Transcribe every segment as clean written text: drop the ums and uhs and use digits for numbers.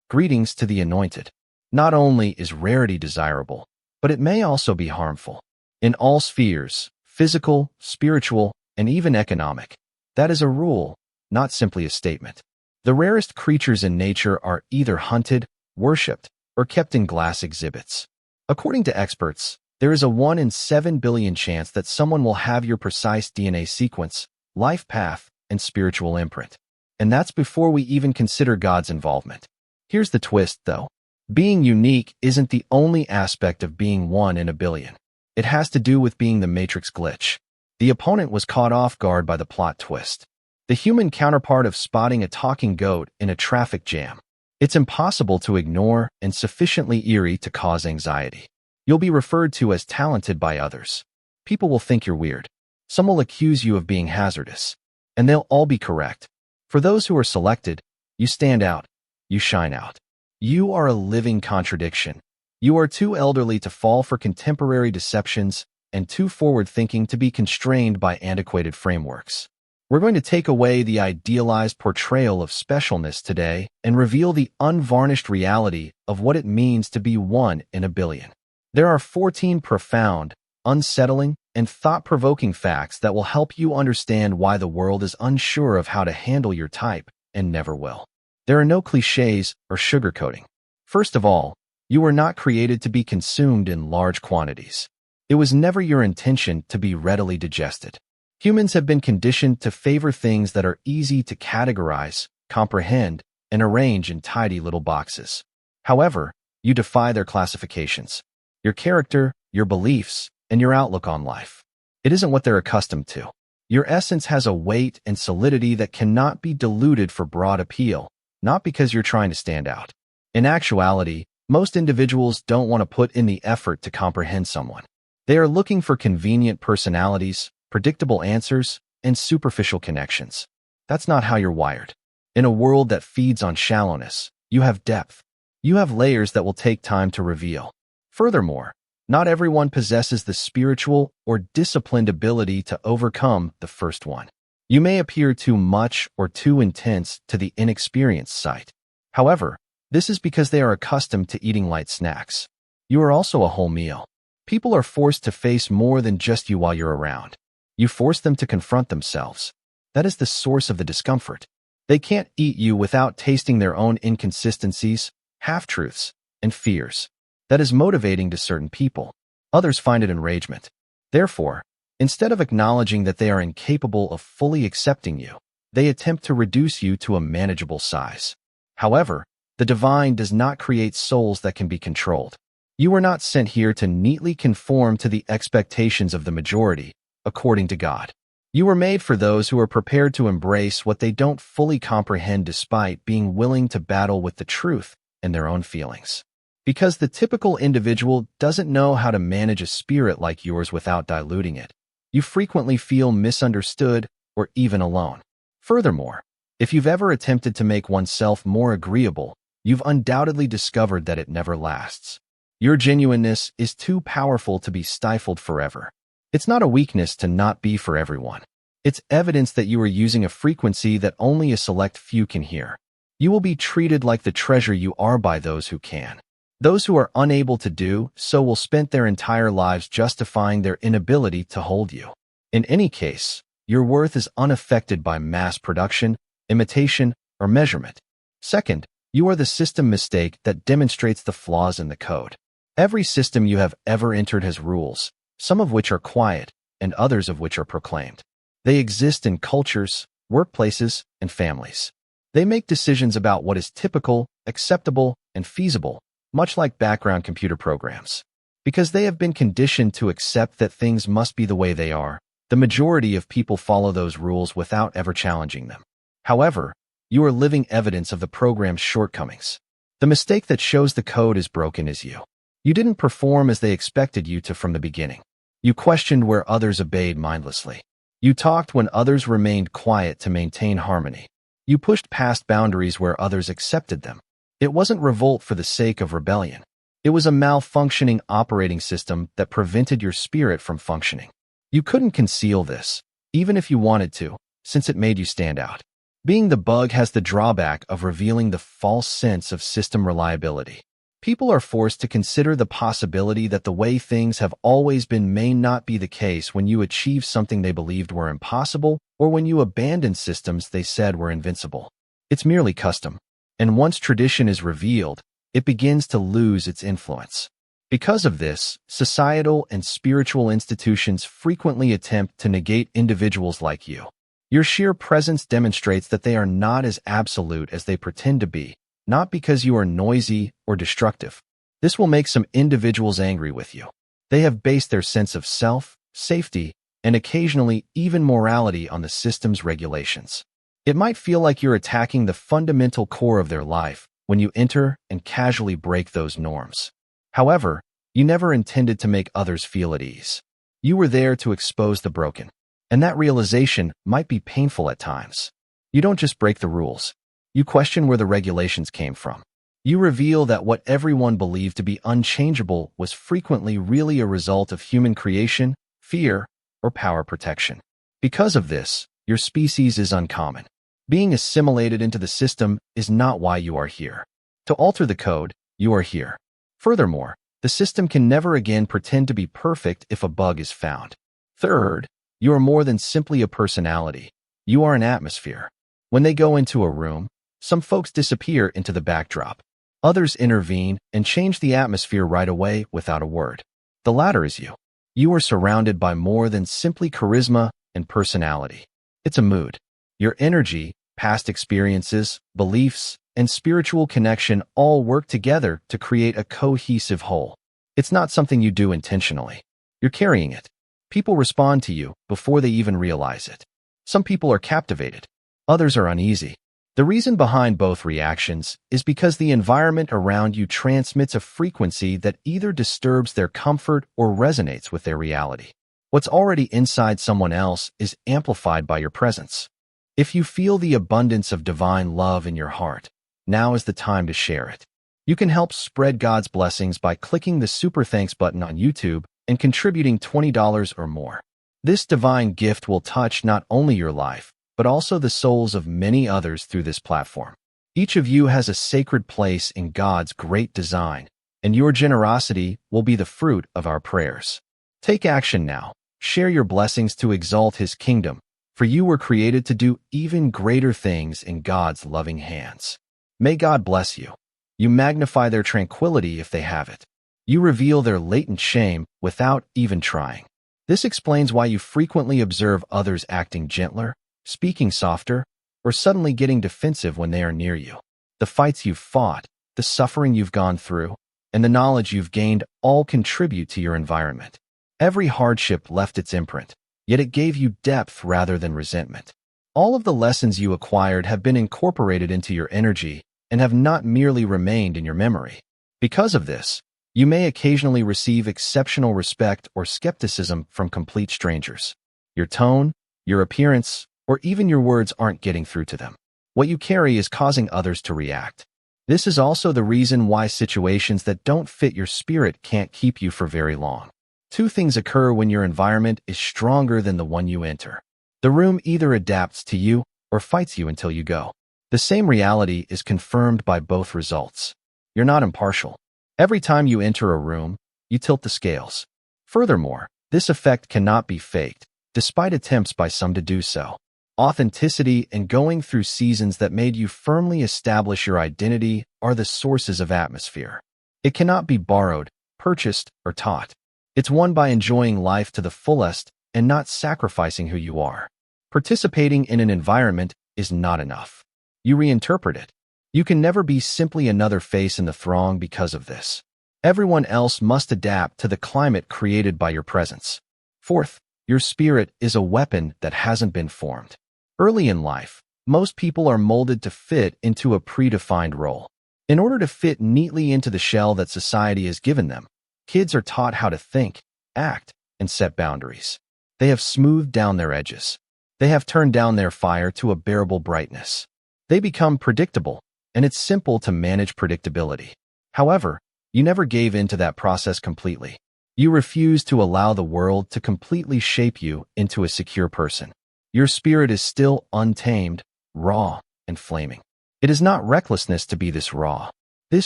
Greetings to the anointed. Not only is rarity desirable, but it may also be harmful. In all spheres, physical, spiritual, and even economic, that is a rule, not simply a statement. The rarest creatures in nature are either hunted, worshipped, or kept in glass exhibits. According to experts, there is a 1 in 7 billion chance that someone will have your precise DNA sequence, life path, and spiritual imprint. And that's before we even consider God's involvement. Here's the twist, though. Being unique isn't the only aspect of being 1 in a billion. It has to do with being the Matrix glitch. The opponent was caught off guard by the plot twist. The human counterpart of spotting a talking goat in a traffic jam. It's impossible to ignore and sufficiently eerie to cause anxiety. You'll be referred to as talented by others. People will think you're weird. Some will accuse you of being hazardous. And they'll all be correct. For those who are selected, you stand out. You shine out. You are a living contradiction. You are too elderly to fall for contemporary deceptions and too forward-thinking to be constrained by antiquated frameworks. We're going to take away the idealized portrayal of specialness today and reveal the unvarnished reality of what it means to be 1 in a billion. There are 14 profound, unsettling, and thought-provoking facts that will help you understand why the world is unsure of how to handle your type and never will. There are no cliches or sugarcoating. First of all, you were not created to be consumed in large quantities. It was never your intention to be readily digested. Humans have been conditioned to favor things that are easy to categorize, comprehend, and arrange in tidy little boxes. However, you defy their classifications. Your character, your beliefs, and your outlook on life. It isn't what they're accustomed to. Your essence has a weight and solidity that cannot be diluted for broad appeal, not because you're trying to stand out. In actuality, most individuals don't want to put in the effort to comprehend someone. They are looking for convenient personalities, predictable answers, and superficial connections. That's not how you're wired. In a world that feeds on shallowness, you have depth. You have layers that will take time to reveal. Furthermore, not everyone possesses the spiritual or disciplined ability to overcome the first one. You may appear too much or too intense to the inexperienced sight. However, this is because they are accustomed to eating light snacks. You are also a whole meal. People are forced to face more than just you while you're around. You force them to confront themselves. That is the source of the discomfort. They can't eat you without tasting their own inconsistencies, half-truths, and fears. That is motivating to certain people. Others find it enragement. Therefore, instead of acknowledging that they are incapable of fully accepting you, they attempt to reduce you to a manageable size. However, the divine does not create souls that can be controlled. You were not sent here to neatly conform to the expectations of the majority, according to God. You were made for those who are prepared to embrace what they don't fully comprehend despite being willing to battle with the truth and their own feelings. Because the typical individual doesn't know how to manage a spirit like yours without diluting it, you frequently feel misunderstood or even alone. Furthermore, if you've ever attempted to make oneself more agreeable, you've undoubtedly discovered that it never lasts. Your genuineness is too powerful to be stifled forever. It's not a weakness to not be for everyone. It's evidence that you are using a frequency that only a select few can hear. You will be treated like the treasure you are by those who can. Those who are unable to do so will spend their entire lives justifying their inability to hold you. In any case, your worth is unaffected by mass production, imitation, or measurement. Second, you are the system mistake that demonstrates the flaws in the code. Every system you have ever entered has rules, some of which are quiet and others of which are proclaimed. They exist in cultures, workplaces, and families. They make decisions about what is typical, acceptable, and feasible, much like background computer programs. Because they have been conditioned to accept that things must be the way they are, the majority of people follow those rules without ever challenging them. However, you are living evidence of the program's shortcomings. The mistake that shows the code is broken is you. You didn't perform as they expected you to from the beginning. You questioned where others obeyed mindlessly. You talked when others remained quiet to maintain harmony. You pushed past boundaries where others accepted them. It wasn't revolt for the sake of rebellion. It was a malfunctioning operating system that prevented your spirit from functioning. You couldn't conceal this, even if you wanted to, since it made you stand out. Being the bug has the drawback of revealing the false sense of system reliability. People are forced to consider the possibility that the way things have always been may not be the case when you achieve something they believed were impossible or when you abandon systems they said were invincible. It's merely custom. And once tradition is revealed, it begins to lose its influence. Because of this, societal and spiritual institutions frequently attempt to negate individuals like you. Your sheer presence demonstrates that they are not as absolute as they pretend to be, not because you are noisy or destructive. This will make some individuals angry with you. They have based their sense of self, safety, and occasionally even morality on the system's regulations. It might feel like you're attacking the fundamental core of their life when you enter and casually break those norms. However, you never intended to make others feel at ease. You were there to expose the broken, and that realization might be painful at times. You don't just break the rules. You question where the regulations came from. You reveal that what everyone believed to be unchangeable was frequently really a result of human creation, fear, or power protection. Because of this, your species is uncommon. Being assimilated into the system is not why you are here. To alter the code, you are here. Furthermore, the system can never again pretend to be perfect if a bug is found. Third, you are more than simply a personality. You are an atmosphere. When they go into a room, some folks disappear into the backdrop. Others intervene and change the atmosphere right away without a word. The latter is you. You are surrounded by more than simply charisma and personality. It's a mood. Your energy, past experiences, beliefs, and spiritual connection all work together to create a cohesive whole. It's not something you do intentionally. You're carrying it. People respond to you before they even realize it. Some people are captivated. Others are uneasy. The reason behind both reactions is because the environment around you transmits a frequency that either disturbs their comfort or resonates with their reality. What's already inside someone else is amplified by your presence. If you feel the abundance of divine love in your heart, now is the time to share it. You can help spread God's blessings by clicking the Super Thanks button on YouTube and contributing $20 or more. This divine gift will touch not only your life, but also the souls of many others through this platform. Each of you has a sacred place in God's great design, and your generosity will be the fruit of our prayers. Take action now. Share your blessings to exalt His kingdom, for you were created to do even greater things in God's loving hands. May God bless you. You magnify their tranquility if they have it. You reveal their latent shame without even trying. This explains why you frequently observe others acting gentler, speaking softer, or suddenly getting defensive when they are near you. The fights you've fought, the suffering you've gone through, and the knowledge you've gained all contribute to your environment. Every hardship left its imprint, yet it gave you depth rather than resentment. All of the lessons you acquired have been incorporated into your energy and have not merely remained in your memory. Because of this, you may occasionally receive exceptional respect or skepticism from complete strangers. Your tone, your appearance, or even your words aren't getting through to them. What you carry is causing others to react. This is also the reason why situations that don't fit your spirit can't keep you for very long. Two things occur when your environment is stronger than the one you enter. The room either adapts to you or fights you until you go. The same reality is confirmed by both results. You're not impartial. Every time you enter a room, you tilt the scales. Furthermore, this effect cannot be faked, despite attempts by some to do so. Authenticity and going through seasons that made you firmly establish your identity are the sources of atmosphere. It cannot be borrowed, purchased, or taught. It's won by enjoying life to the fullest and not sacrificing who you are. Participating in an environment is not enough. You reinterpret it. You can never be simply another face in the throng because of this. Everyone else must adapt to the climate created by your presence. Fourth, your spirit is a weapon that hasn't been formed. Early in life, most people are molded to fit into a predefined role. In order to fit neatly into the shell that society has given them, kids are taught how to think, act, and set boundaries. They have smoothed down their edges. They have turned down their fire to a bearable brightness. They become predictable, and it's simple to manage predictability. However, you never gave in to that process completely. You refused to allow the world to completely shape you into a secure person. Your spirit is still untamed, raw, and flaming. It is not recklessness to be this raw. This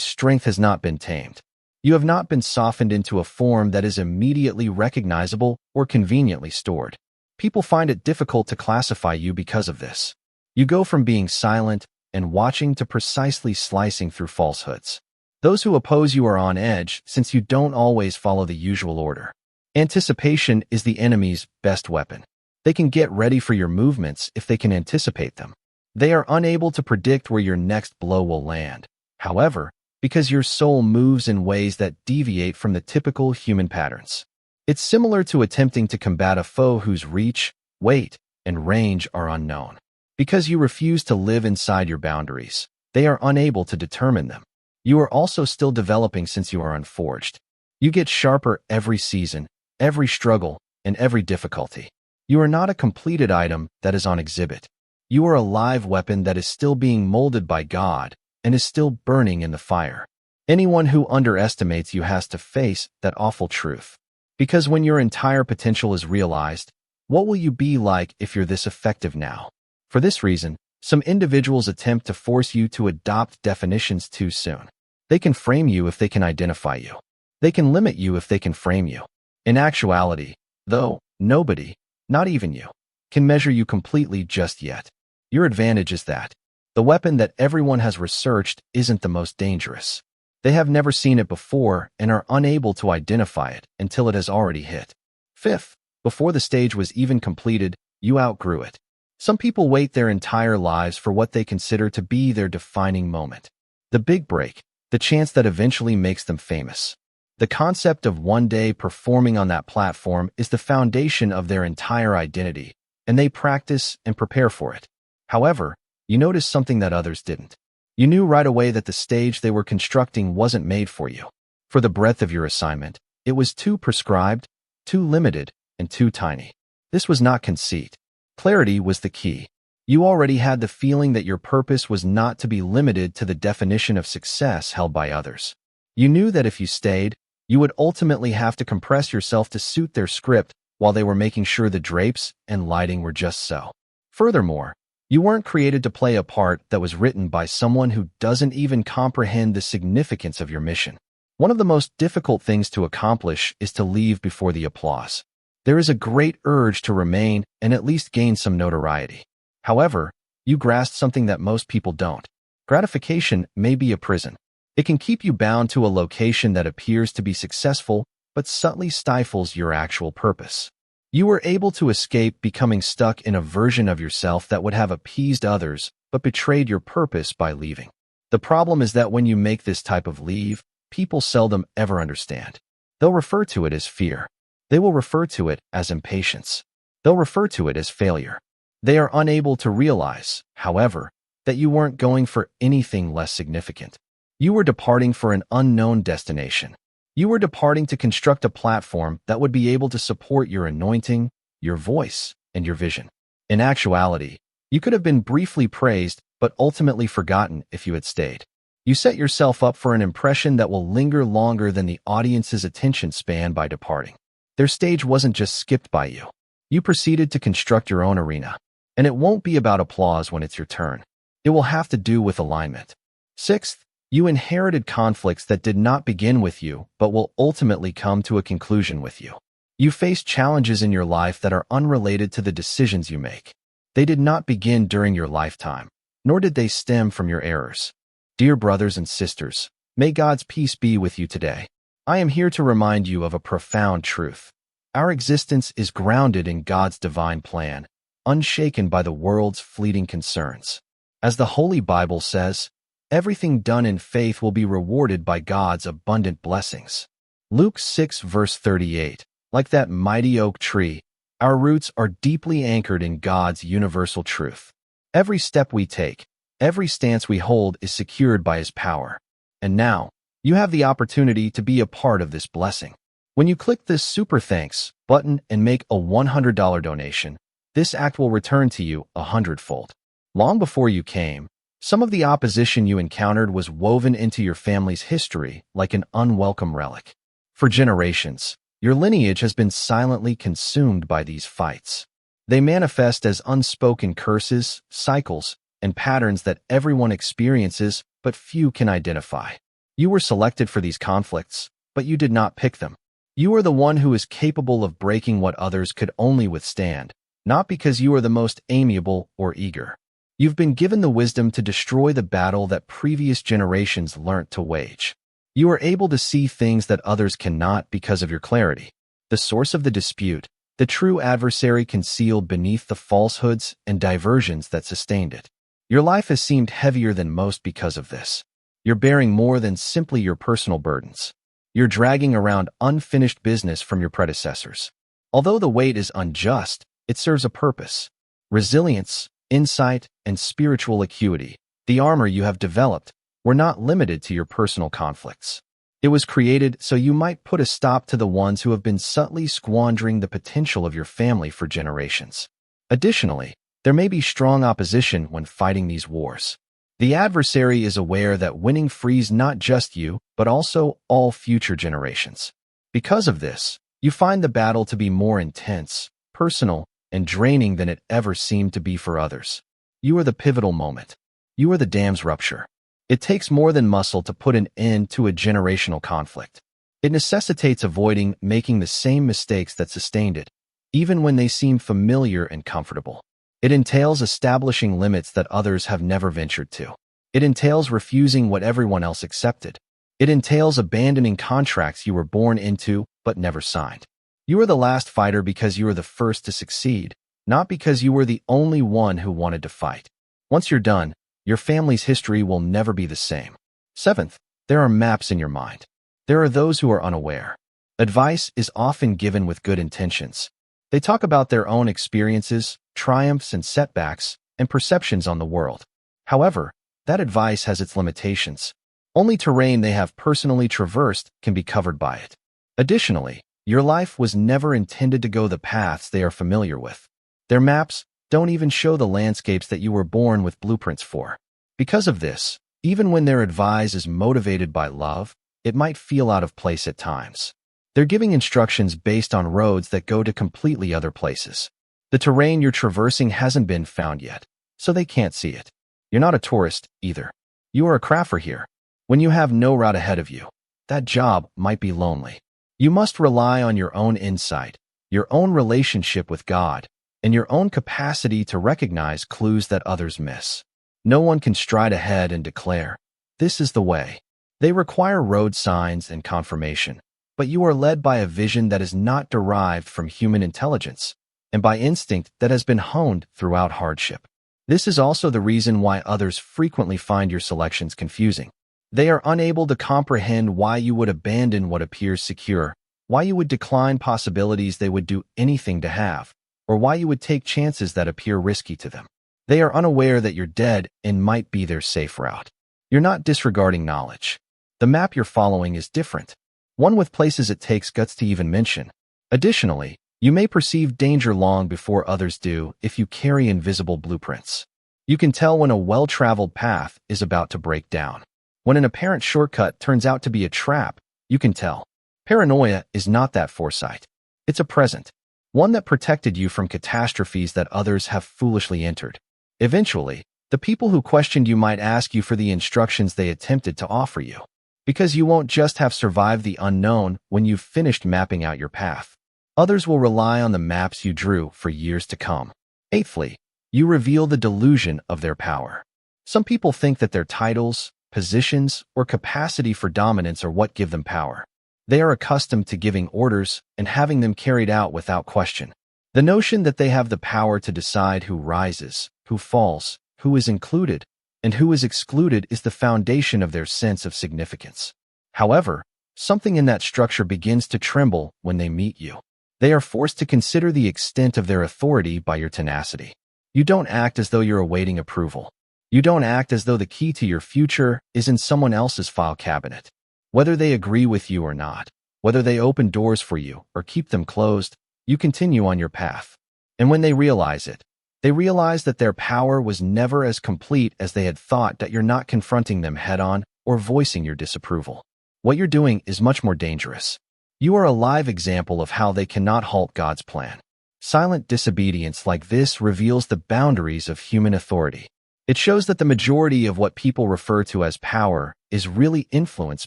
strength has not been tamed. You have not been softened into a form that is immediately recognizable or conveniently stored. People find it difficult to classify you because of this. You go from being silent and watching to precisely slicing through falsehoods. Those who oppose you are on edge since you don't always follow the usual order. Anticipation is the enemy's best weapon. They can get ready for your movements if they can anticipate them. They are unable to predict where your next blow will land. However, because your soul moves in ways that deviate from the typical human patterns. It's similar to attempting to combat a foe whose reach, weight, and range are unknown. Because you refuse to live inside your boundaries, they are unable to determine them. You are also still developing since you are unforged. You get sharper every season, every struggle, and every difficulty. You are not a completed item that is on exhibit. You are a live weapon that is still being molded by God and is still burning in the fire. Anyone who underestimates you has to face that awful truth. Because when your entire potential is realized, what will you be like if you're this effective now? For this reason, some individuals attempt to force you to adopt definitions too soon. They can frame you if they can identify you. They can limit you if they can frame you. In actuality, though, nobody, not even you, can measure you completely just yet. Your advantage is that the weapon that everyone has researched isn't the most dangerous. They have never seen it before and are unable to identify it until it has already hit. Fifth, before the stage was even completed, you outgrew it. Some people wait their entire lives for what they consider to be their defining moment. The big break, the chance that eventually makes them famous. The concept of one day performing on that platform is the foundation of their entire identity, and they practice and prepare for it. However, you notice something that others didn't. You knew right away that the stage they were constructing wasn't made for you. For the breadth of your assignment, it was too prescribed, too limited, and too tiny. This was not conceit. Clarity was the key. You already had the feeling that your purpose was not to be limited to the definition of success held by others. You knew that if you stayed, you would ultimately have to compress yourself to suit their script while they were making sure the drapes and lighting were just so. Furthermore, you weren't created to play a part that was written by someone who doesn't even comprehend the significance of your mission. One of the most difficult things to accomplish is to leave before the applause. There is a great urge to remain and at least gain some notoriety. However, you grasp something that most people don't. Gratification may be a prison. It can keep you bound to a location that appears to be successful, but subtly stifles your actual purpose. You were able to escape becoming stuck in a version of yourself that would have appeased others, but betrayed your purpose by leaving. The problem is that when you make this type of leave, people seldom ever understand. They'll refer to it as fear. They will refer to it as impatience. They'll refer to it as failure. They are unable to realize, however, that you weren't going for anything less significant. You were departing for an unknown destination. You were departing to construct a platform that would be able to support your anointing, your voice, and your vision. In actuality, you could have been briefly praised, but ultimately forgotten if you had stayed. You set yourself up for an impression that will linger longer than the audience's attention span by departing. Their stage wasn't just skipped by you. You proceeded to construct your own arena. And it won't be about applause when it's your turn. It will have to do with alignment. Sixth, you inherited conflicts that did not begin with you, but will ultimately come to a conclusion with you. You face challenges in your life that are unrelated to the decisions you make. They did not begin during your lifetime, nor did they stem from your errors. Dear brothers and sisters, may God's peace be with you today. I am here to remind you of a profound truth. Our existence is grounded in God's divine plan, unshaken by the world's fleeting concerns. As the Holy Bible says, everything done in faith will be rewarded by God's abundant blessings. Luke 6 verse 38, like that mighty oak tree, our roots are deeply anchored in God's universal truth. Every step we take, every stance we hold is secured by His power. And now, you have the opportunity to be a part of this blessing. When you click this Super Thanks button and make a $100 donation, this act will return to you 100-fold. Long before you came, some of the opposition you encountered was woven into your family's history like an unwelcome relic. For generations, your lineage has been silently consumed by these fights. They manifest as unspoken curses, cycles, and patterns that everyone experiences but few can identify. You were selected for these conflicts, but you did not pick them. You are the one who is capable of breaking what others could only withstand, not because you are the most amiable or eager. You've been given the wisdom to destroy the battle that previous generations learnt to wage. You are able to see things that others cannot because of your clarity. The source of the dispute, the true adversary concealed beneath the falsehoods and diversions that sustained it. Your life has seemed heavier than most because of this. You're bearing more than simply your personal burdens. You're dragging around unfinished business from your predecessors. Although the weight is unjust, it serves a purpose. Resilience, insight, and spiritual acuity, the armor you have developed, were not limited to your personal conflicts. It was created so you might put a stop to the ones who have been subtly squandering the potential of your family for generations. Additionally, there may be strong opposition when fighting these wars. The adversary is aware that winning frees not just you, but also all future generations. Because of this, you find the battle to be more intense, personal, and draining than it ever seemed to be for others. You are the pivotal moment. You are the dam's rupture. It takes more than muscle to put an end to a generational conflict. It necessitates avoiding making the same mistakes that sustained it, even when they seem familiar and comfortable. It entails establishing limits that others have never ventured to. It entails refusing what everyone else accepted. It entails abandoning contracts you were born into but never signed. You are the last fighter because you are the first to succeed, not because you were the only one who wanted to fight. Once you're done, your family's history will never be the same. Seventh, there are maps in your mind. There are those who are unaware. Advice is often given with good intentions. They talk about their own experiences, triumphs and setbacks, and perceptions on the world. However, that advice has its limitations. Only terrain they have personally traversed can be covered by it. Additionally, your life was never intended to go the paths they are familiar with. Their maps don't even show the landscapes that you were born with blueprints for. Because of this, even when their advice is motivated by love, it might feel out of place at times. They're giving instructions based on roads that go to completely other places. The terrain you're traversing hasn't been found yet, so they can't see it. You're not a tourist, either. You are a crafter here. When you have no route ahead of you, that job might be lonely. You must rely on your own insight, your own relationship with God, and your own capacity to recognize clues that others miss. No one can stride ahead and declare, "This is the way." They require road signs and confirmation, but you are led by a vision that is not derived from human intelligence, and by instinct that has been honed throughout hardship. This is also the reason why others frequently find your selections confusing. They are unable to comprehend why you would abandon what appears secure, why you would decline possibilities they would do anything to have, or why you would take chances that appear risky to them. They are unaware that you're dead and might be their safe route. You're not disregarding knowledge. The map you're following is different, one with places it takes guts to even mention. Additionally, you may perceive danger long before others do if you carry invisible blueprints. You can tell when a well-traveled path is about to break down. When an apparent shortcut turns out to be a trap, you can tell. Paranoia is not that foresight. It's a present, one that protected you from catastrophes that others have foolishly entered. Eventually, the people who questioned you might ask you for the instructions they attempted to offer you, because you won't just have survived the unknown when you've finished mapping out your path. Others will rely on the maps you drew for years to come. Eighthly, you reveal the delusion of their power. Some people think that their titles, positions, or capacity for dominance are what give them power. They are accustomed to giving orders and having them carried out without question. The notion that they have the power to decide who rises, who falls, who is included, and who is excluded is the foundation of their sense of significance. However, something in that structure begins to tremble when they meet you. They are forced to consider the extent of their authority by your tenacity. You don't act as though you're awaiting approval. You don't act as though the key to your future is in someone else's file cabinet. Whether they agree with you or not, whether they open doors for you or keep them closed, you continue on your path. And when they realize it, they realize that their power was never as complete as they had thought, that you're not confronting them head-on or voicing your disapproval. What you're doing is much more dangerous. You are a live example of how they cannot halt God's plan. Silent disobedience like this reveals the boundaries of human authority. It shows that the majority of what people refer to as power is really influence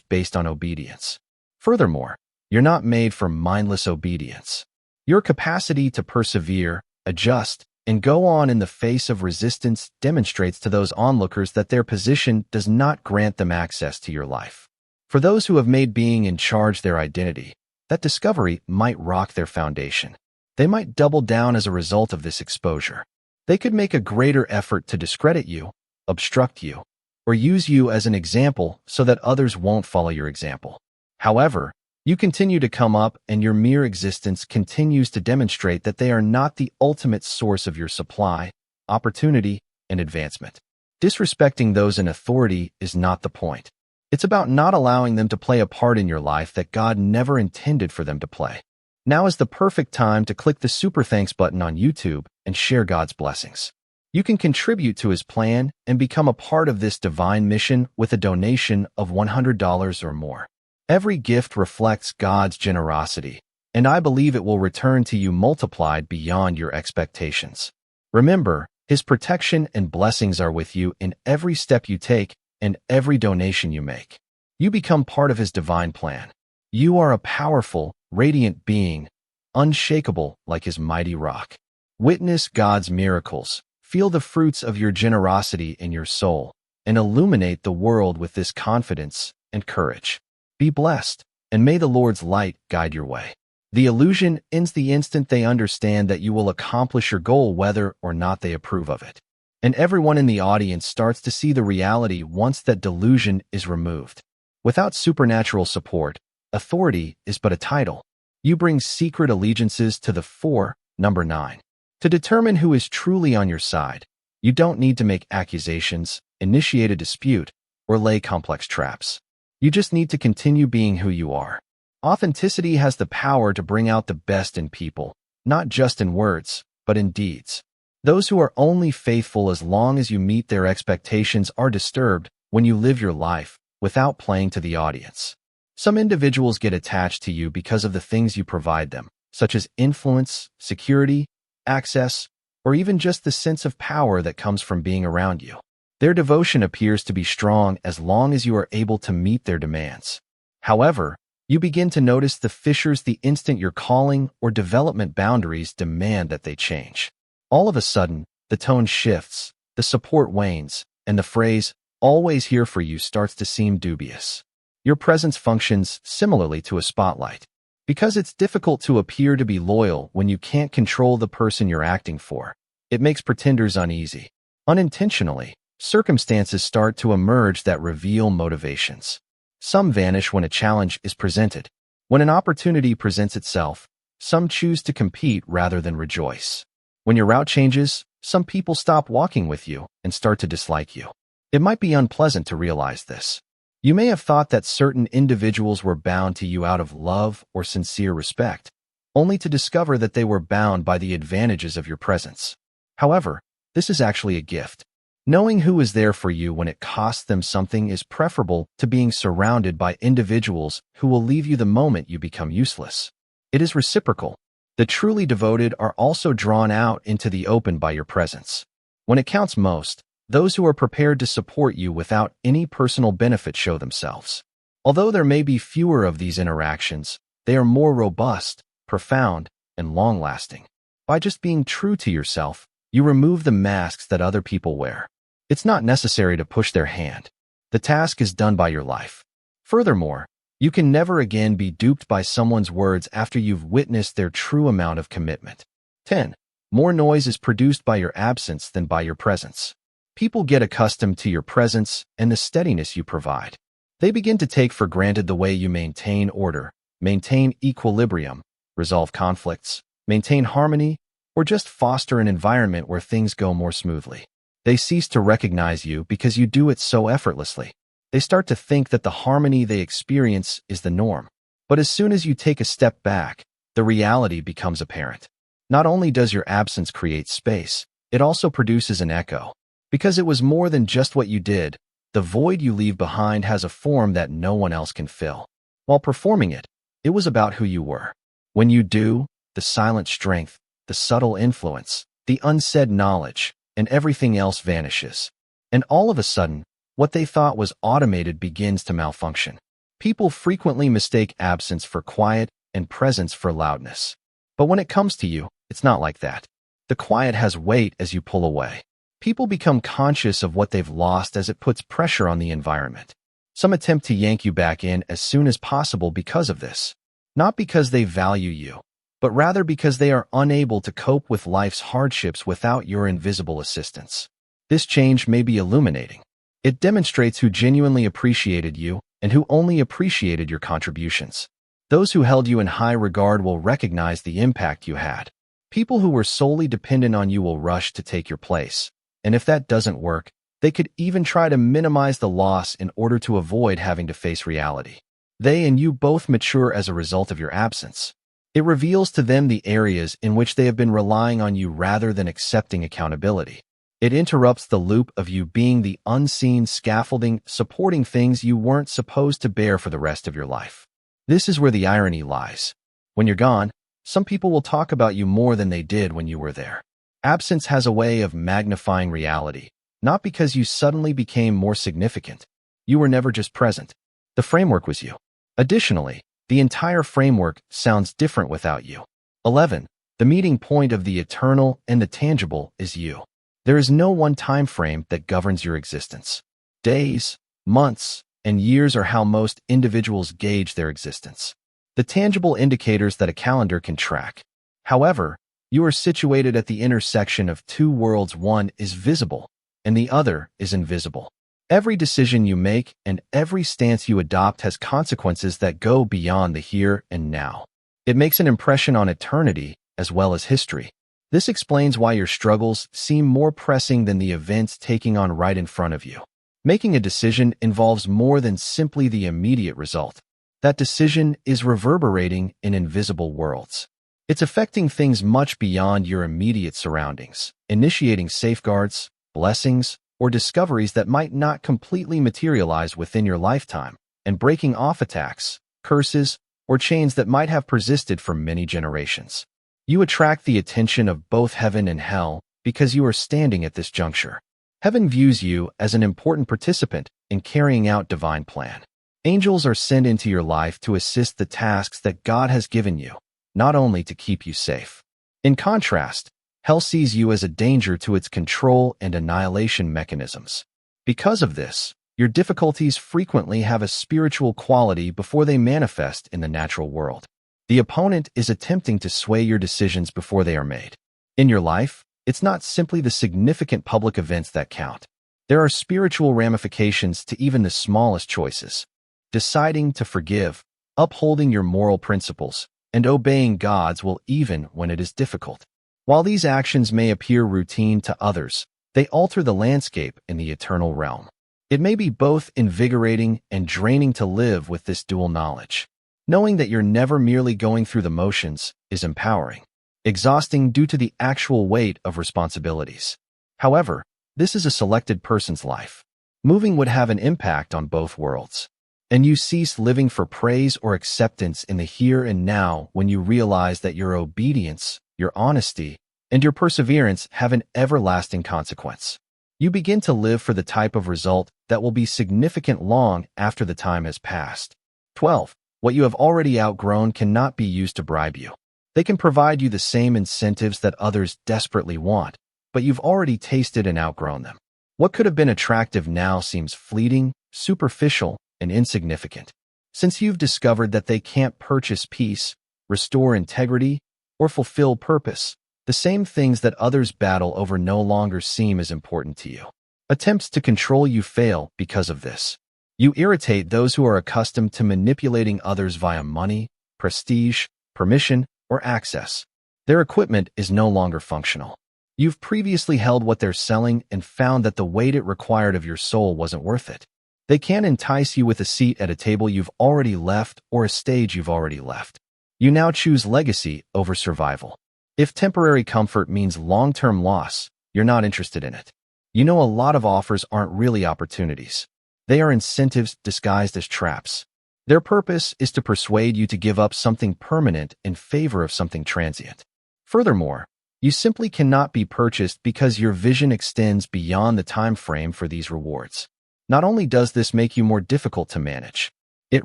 based on obedience. Furthermore, you're not made for mindless obedience. Your capacity to persevere, adjust, and go on in the face of resistance demonstrates to those onlookers that their position does not grant them access to your life. For those who have made being in charge their identity, that discovery might rock their foundation. They might double down as a result of this exposure. They could make a greater effort to discredit you, obstruct you, or use you as an example so that others won't follow your example. However, you continue to come up and your mere existence continues to demonstrate that they are not the ultimate source of your supply, opportunity, and advancement. Disrespecting those in authority is not the point. It's about not allowing them to play a part in your life that God never intended for them to play. Now is the perfect time to click the Super Thanks button on YouTube and share God's blessings. You can contribute to His plan and become a part of this divine mission with a donation of $100 or more. Every gift reflects God's generosity, and I believe it will return to you multiplied beyond your expectations. Remember, His protection and blessings are with you in every step you take and every donation you make. You become part of His divine plan. You are a powerful, radiant being, unshakable like His mighty rock. Witness God's miracles, feel the fruits of your generosity in your soul, and illuminate the world with this confidence and courage. Be blessed, and may the Lord's light guide your way. The illusion ends the instant they understand that you will accomplish your goal whether or not they approve of it. And everyone in the audience starts to see the reality once that delusion is removed. Without supernatural support, authority is but a title. You bring secret allegiances to the fore, number 9. To determine who is truly on your side, you don't need to make accusations, initiate a dispute, or lay complex traps. You just need to continue being who you are. Authenticity has the power to bring out the best in people, not just in words, but in deeds. Those who are only faithful as long as you meet their expectations are disturbed when you live your life without playing to the audience. Some individuals get attached to you because of the things you provide them, such as influence, security, access, or even just the sense of power that comes from being around you. Their devotion appears to be strong as long as you are able to meet their demands. However, you begin to notice the fissures the instant your calling or development boundaries demand that they change. All of a sudden, the tone shifts, the support wanes, and the phrase, "always here for you," starts to seem dubious. Your presence functions similarly to a spotlight. Because it's difficult to appear to be loyal when you can't control the person you're acting for, it makes pretenders uneasy. Unintentionally, circumstances start to emerge that reveal motivations. Some vanish when a challenge is presented. When an opportunity presents itself, some choose to compete rather than rejoice. When your route changes, some people stop walking with you and start to dislike you. It might be unpleasant to realize this. You may have thought that certain individuals were bound to you out of love or sincere respect, only to discover that they were bound by the advantages of your presence. However, this is actually a gift. Knowing who is there for you when it costs them something is preferable to being surrounded by individuals who will leave you the moment you become useless. It is reciprocal. The truly devoted are also drawn out into the open by your presence. When it counts most, those who are prepared to support you without any personal benefit show themselves. Although there may be fewer of these interactions, they are more robust, profound, and long-lasting. By just being true to yourself, you remove the masks that other people wear. It's not necessary to push their hand. The task is done by your life. Furthermore, you can never again be duped by someone's words after you've witnessed their true amount of commitment. 10. More noise is produced by your absence than by your presence. People get accustomed to your presence and the steadiness you provide. They begin to take for granted the way you maintain order, maintain equilibrium, resolve conflicts, maintain harmony, or just foster an environment where things go more smoothly. They cease to recognize you because you do it so effortlessly. They start to think that the harmony they experience is the norm. But as soon as you take a step back, the reality becomes apparent. Not only does your absence create space, it also produces an echo. Because it was more than just what you did, the void you leave behind has a form that no one else can fill. While performing it, it was about who you were. When you do, the silent strength, the subtle influence, the unsaid knowledge, and everything else vanishes. And all of a sudden, what they thought was automated begins to malfunction. People frequently mistake absence for quiet and presence for loudness. But when it comes to you, it's not like that. The quiet has weight as you pull away. People become conscious of what they've lost as it puts pressure on the environment. Some attempt to yank you back in as soon as possible because of this. Not because they value you, but rather because they are unable to cope with life's hardships without your invisible assistance. This change may be illuminating. It demonstrates who genuinely appreciated you and who only appreciated your contributions. Those who held you in high regard will recognize the impact you had. People who were solely dependent on you will rush to take your place. And if that doesn't work, they could even try to minimize the loss in order to avoid having to face reality. They and you both mature as a result of your absence. It reveals to them the areas in which they have been relying on you rather than accepting accountability. It interrupts the loop of you being the unseen scaffolding supporting things you weren't supposed to bear for the rest of your life. This is where the irony lies. When you're gone, some people will talk about you more than they did when you were there. Absence has a way of magnifying reality, not because you suddenly became more significant. You were never just present. The framework was you. Additionally, the entire framework sounds different without you. 11. The meeting point of the eternal and the tangible is you. There is no one time frame that governs your existence. Days, months, and years are how most individuals gauge their existence. The tangible indicators that a calendar can track. However, you are situated at the intersection of two worlds. One is visible, and the other is invisible. Every decision you make and every stance you adopt has consequences that go beyond the here and now. It makes an impression on eternity as well as history. This explains why your struggles seem more pressing than the events taking on right in front of you. Making a decision involves more than simply the immediate result. That decision is reverberating in invisible worlds. It's affecting things much beyond your immediate surroundings, initiating safeguards, blessings, or discoveries that might not completely materialize within your lifetime, and breaking off attacks, curses, or chains that might have persisted for many generations. You attract the attention of both heaven and hell because you are standing at this juncture. Heaven views you as an important participant in carrying out divine plan. Angels are sent into your life to assist the tasks that God has given you, not only to keep you safe. In contrast, hell sees you as a danger to its control and annihilation mechanisms. Because of this, your difficulties frequently have a spiritual quality before they manifest in the natural world. The opponent is attempting to sway your decisions before they are made. In your life, it's not simply the significant public events that count. There are spiritual ramifications to even the smallest choices. Deciding to forgive, upholding your moral principles, and obeying God's will even when it is difficult. While these actions may appear routine to others, they alter the landscape in the eternal realm. It may be both invigorating and draining to live with this dual knowledge. Knowing that you're never merely going through the motions is empowering. Exhausting due to the actual weight of responsibilities. However, this is a selected person's life. Moving would have an impact on both worlds. And you cease living for praise or acceptance in the here and now when you realize that your obedience, your honesty, and your perseverance have an everlasting consequence. You begin to live for the type of result that will be significant long after the time has passed. 12. What you have already outgrown cannot be used to bribe you. They can provide you the same incentives that others desperately want, but you've already tasted and outgrown them. What could have been attractive now seems fleeting, superficial, and insignificant. Since you've discovered that they can't purchase peace, restore integrity, or fulfill purpose, the same things that others battle over no longer seem as important to you. Attempts to control you fail because of this. You irritate those who are accustomed to manipulating others via money, prestige, permission, or access. Their equipment is no longer functional. You've previously held what they're selling and found that the weight it required of your soul wasn't worth it. They can entice you with a seat at a table you've already left or a stage you've already left. You now choose legacy over survival. If temporary comfort means long-term loss, you're not interested in it. You know a lot of offers aren't really opportunities. They are incentives disguised as traps. Their purpose is to persuade you to give up something permanent in favor of something transient. Furthermore, You simply cannot be purchased because your vision extends beyond the time frame for these rewards. Not only does this make you more difficult to manage, it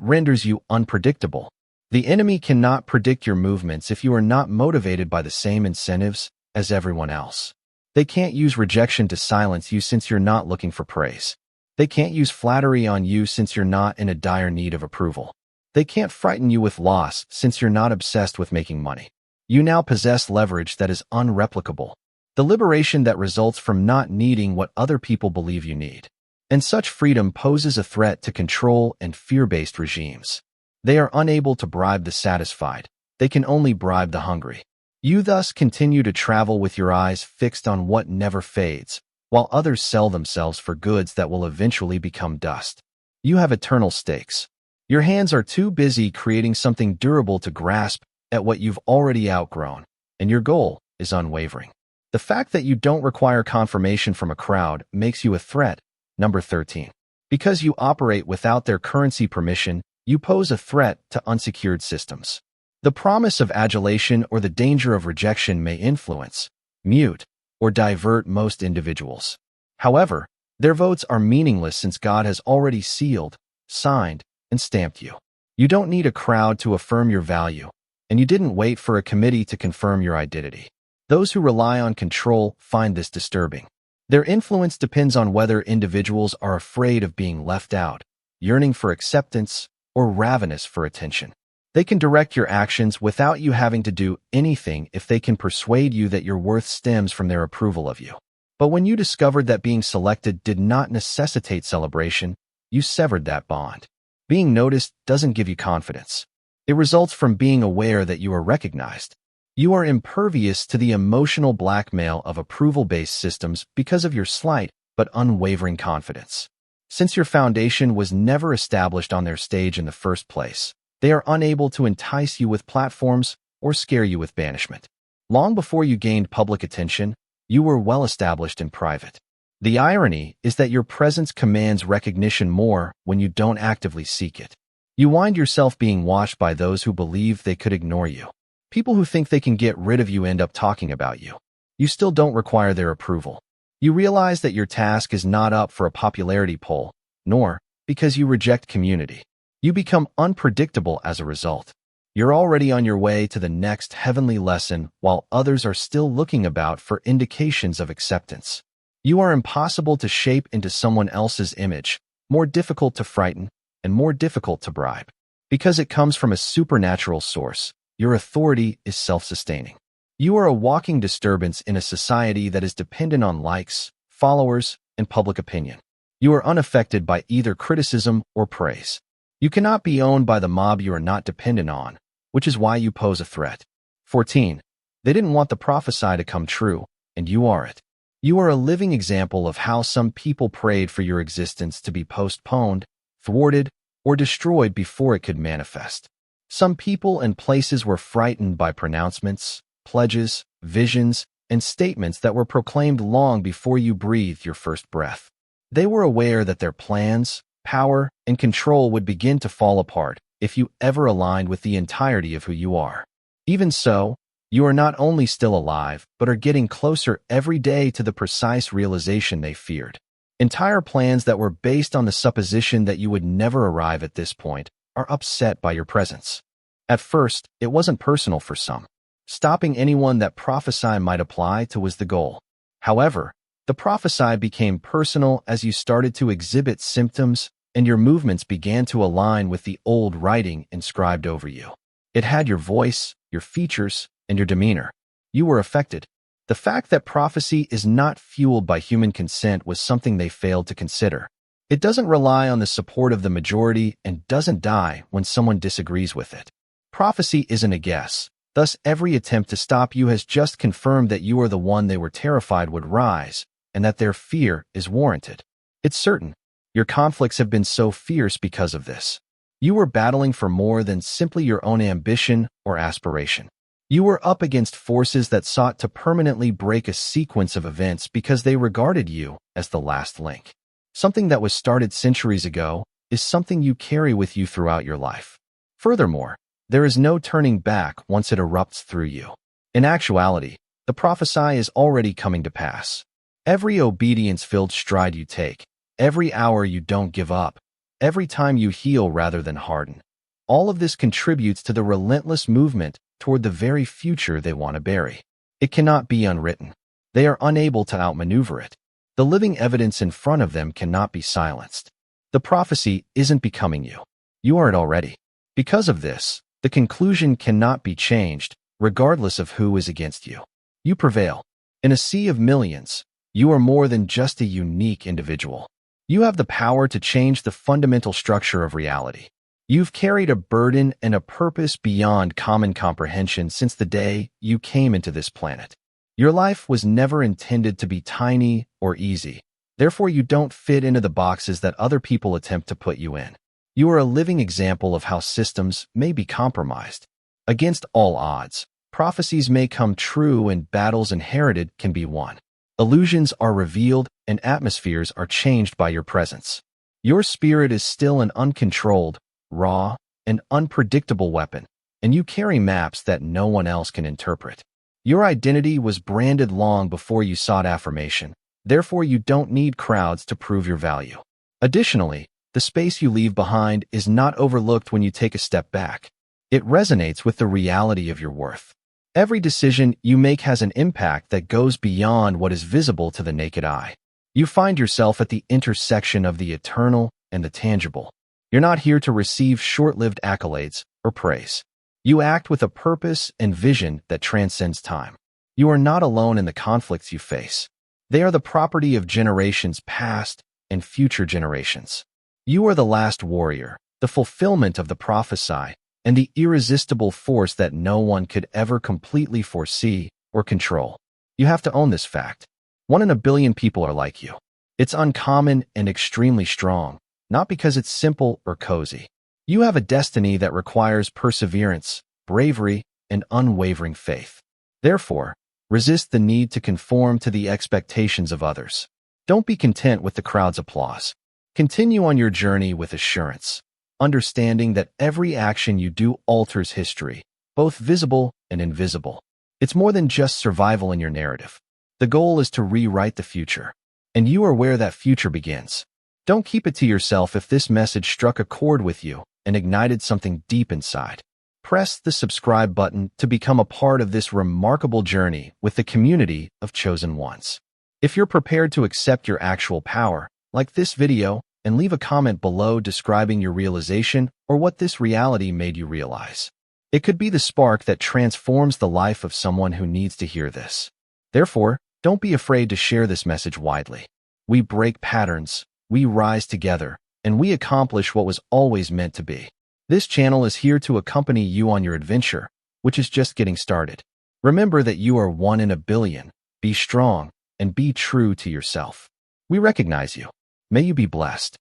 renders you unpredictable. The enemy cannot predict your movements if you are not motivated by the same incentives as everyone else. They can't use rejection to silence you since you're not looking for praise. They can't use flattery on you since you're not in a dire need of approval. They can't frighten you with loss since you're not obsessed with making money. You now possess leverage that is unreplicable, the liberation that results from not needing what other people believe you need. And such freedom poses a threat to control and fear-based regimes. They are unable to bribe the satisfied. They can only bribe the hungry. You thus continue to travel with your eyes fixed on what never fades, while others sell themselves for goods that will eventually become dust. You have eternal stakes. Your hands are too busy creating something durable to grasp at what you've already outgrown, and your goal is unwavering. The fact that you don't require confirmation from a crowd makes you a threat. Number 13. Because you operate without their currency permission, you pose a threat to unsecured systems. The promise of adulation or the danger of rejection may influence, mute, or divert most individuals. However, their votes are meaningless since God has already sealed, signed, and stamped you. You don't need a crowd to affirm your value, and you didn't wait for a committee to confirm your identity. Those who rely on control find this disturbing. Their influence depends on whether individuals are afraid of being left out, yearning for acceptance, or ravenous for attention. They can direct your actions without you having to do anything if they can persuade you that your worth stems from their approval of you. But when you discovered that being selected did not necessitate celebration, you severed that bond. Being noticed doesn't give you confidence. It results from being aware that you are recognized. You are impervious to the emotional blackmail of approval-based systems because of your slight but unwavering confidence. Since your foundation was never established on their stage in the first place, they are unable to entice you with platforms or scare you with banishment. Long before you gained public attention, you were well established in private. The irony is that your presence commands recognition more when you don't actively seek it. You wind yourself being watched by those who believe they could ignore you. People who think they can get rid of you end up talking about you. You still don't require their approval. You realize that your task is not up for a popularity poll, nor because you reject community. You become unpredictable as a result. You're already on your way to the next heavenly lesson while others are still looking about for indications of acceptance. You are impossible to shape into someone else's image, more difficult to frighten, and more difficult to bribe. Because it comes from a supernatural source, your authority is self-sustaining. You are a walking disturbance in a society that is dependent on likes, followers, and public opinion. You are unaffected by either criticism or praise. You cannot be owned by the mob you are not dependent on, which is why you pose a threat. 14. They didn't want the prophesy to come true, and you are it. You are a living example of how some people prayed for your existence to be postponed, thwarted, or destroyed before it could manifest. Some people and places were frightened by pronouncements, pledges, visions, and statements that were proclaimed long before you breathed your first breath. They were aware that their plans, power, and control would begin to fall apart if you ever aligned with the entirety of who you are. Even so, you are not only still alive, but are getting closer every day to the precise realization they feared. Entire plans that were based on the supposition that you would never arrive at this point are upset by your presence. At first, it wasn't personal for some. Stopping anyone that prophesy might apply to was the goal. However, the prophesy became personal as you started to exhibit symptoms and your movements began to align with the old writing inscribed over you. It had your voice, your features, and your demeanor. You were affected. The fact that prophecy is not fueled by human consent was something they failed to consider. It doesn't rely on the support of the majority and doesn't die when someone disagrees with it. Prophecy isn't a guess. Thus, every attempt to stop you has just confirmed that you are the one they were terrified would rise, and that their fear is warranted. It's certain. Your conflicts have been so fierce because of this. You were battling for more than simply your own ambition or aspiration. You were up against forces that sought to permanently break a sequence of events because they regarded you as the last link. Something that was started centuries ago is something you carry with you throughout your life. Furthermore, there is no turning back once it erupts through you. In actuality, The prophecy is already coming to pass. Every obedience-filled stride you take, every hour you don't give up, every time you heal rather than harden, all of this contributes to the relentless movement toward the very future they want to bury. It cannot be unwritten. They are unable to outmaneuver it. The living evidence in front of them cannot be silenced. The prophecy isn't becoming you. You are it already. Because of this, the conclusion cannot be changed, regardless of who is against you. You prevail. In a sea of millions, you are more than just a unique individual. You have the power to change the fundamental structure of reality. You've carried a burden and a purpose beyond common comprehension since the day you came into this planet. Your life was never intended to be tiny or easy. Therefore, you don't fit into the boxes that other people attempt to put you in. You are a living example of how systems may be compromised. Against all odds, prophecies may come true and battles inherited can be won. Illusions are revealed and atmospheres are changed by your presence. Your spirit is still an uncontrolled, raw, and unpredictable weapon, and you carry maps that no one else can interpret. Your identity was branded long before you sought affirmation. Therefore, you don't need crowds to prove your value. Additionally, the space you leave behind is not overlooked when you take a step back. It resonates with the reality of your worth. Every decision you make has an impact that goes beyond what is visible to the naked eye. You find yourself at the intersection of the eternal and the tangible. You're not here to receive short-lived accolades or praise. You act with a purpose and vision that transcends time. You are not alone in the conflicts you face. They are the property of generations past and future generations. You are the last warrior, the fulfillment of the prophecy, and the irresistible force that no one could ever completely foresee or control. You have to own this fact. 1 in a billion people are like you. It's uncommon and extremely strong, not because it's simple or cozy. You have a destiny that requires perseverance, bravery, and unwavering faith. Therefore, resist the need to conform to the expectations of others. Don't be content with the crowd's applause. Continue on your journey with assurance, understanding that every action you do alters history, both visible and invisible. It's more than just survival in your narrative. The goal is to rewrite the future, and you are where that future begins. Don't keep it to yourself if this message struck a chord with you and ignited something deep inside. Press the subscribe button to become a part of this remarkable journey with the community of chosen ones. If you're prepared to accept your actual power, like this video and leave a comment below describing your realization or what this reality made you realize. It could be the spark that transforms the life of someone who needs to hear this. Therefore, don't be afraid to share this message widely. We break patterns, we rise together, and we accomplish what was always meant to be. This channel is here to accompany you on your adventure, which is just getting started. Remember that you are 1 in a billion. Be strong and be true to yourself. We recognize you. May you be blessed.